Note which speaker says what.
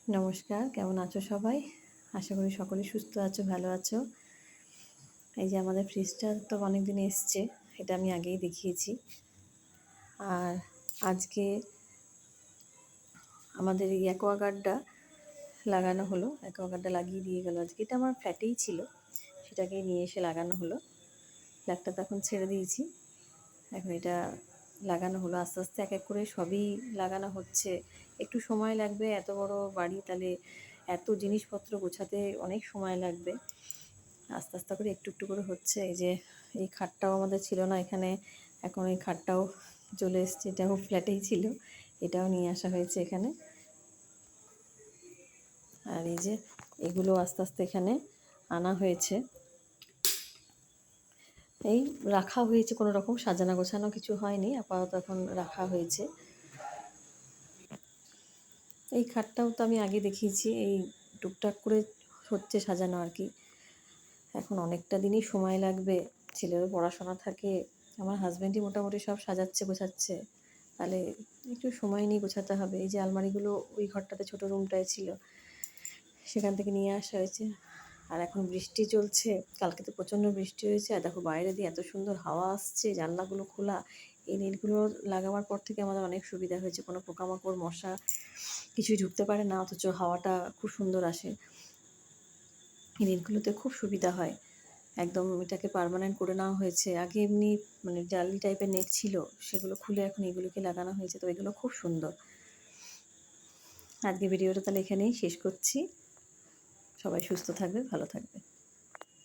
Speaker 1: নমস্কার, কেমন আছো সবাই? আশা করি সকলে সুস্থ আছো, ভালো আছো। এই যে আমাদের ফ্রিজটা তো অনেক দিন এসছে, এটা আমি আগেই দেখিয়েছি। আর আজকে আমাদের এই অ্যাকোয়াগার্ডটা লাগানো হলো, অ্যাকোয়াগার্ডটা লাগিয়ে দিয়ে গেল আজকে। এটা আমার ফ্ল্যাটেই ছিল, সেটাকে নিয়ে এসে লাগানো হলো। ফ্ল্যাটটা তো এখন ছেড়ে দিয়েছি, এখন এটা লাগানো হলো। আস্তে আস্তে এক এক করে সবই লাগানো হচ্ছে। একটু সময় লাগবে, এত বড় বাড়ি, তাহলে এত জিনিসপত্র গোছাতে অনেক সময় লাগবে। আস্তে আস্তে করে একটু একটু করে হচ্ছে। এই যে এই খাটটাও আমাদের ছিল না এখানে, এখন এই খাটটাও চলে এসছে, এটাও ফ্ল্যাটেই ছিল, এটাও নিয়ে আসা হয়েছে এখানে। আর এই যে এগুলো আস্তে আস্তে এখানে আনা হয়েছে, এই রাখা হয়েছে, কোনো রকম সাজানো গোছানো কিছু হয়নি, আপাতত এখন রাখা হয়েছে। এই খাটটাও তো আমি আগে দেখিয়েছি, এই টুকটাক করে হচ্ছে সাজানো আর কি। এখন অনেকটা দিনই সময় লাগবে, ছেলেরও পড়াশোনা থাকে, আমার হাজব্যান্ডই মোটামুটি সব সাজাচ্ছে গোছাচ্ছে, তাহলে একটু সময় নিয়ে গোছাতে হবে। এই যে আলমারিগুলো ওই ঘরটাতে ছোটো রুমটায় ছিল, সেখান থেকে নিয়ে আসা হয়েছে। আর এখন বৃষ্টি চলছে, কালকে তো প্রচণ্ড বৃষ্টি হয়েছে। আর দেখো বাইরে দিয়ে এত সুন্দর হাওয়া আসছে, জানলাগুলো খোলা। এই নেটগুলো লাগাবার পর থেকে আমাদের অনেক সুবিধা হয়েছে, কোনো পোকামাকড় মশা কিছুই ঢুকতে পারে না, অথচ হাওয়াটা খুব সুন্দর আসে। এই নেটগুলোতে খুব সুবিধা হয়, একদম এটাকে পার্মানেন্ট করে নেওয়া হয়েছে। আগে এমনি মানে জালি টাইপের নেট ছিল, সেগুলো খুলে এখন এগুলোকে লাগানো হয়েছে, তো এগুলো খুব সুন্দর। আজকে ভিডিওটা তাহলে এখানেই শেষ করছি। সবাই সুস্থ থাকবে, ভালো থাকবে।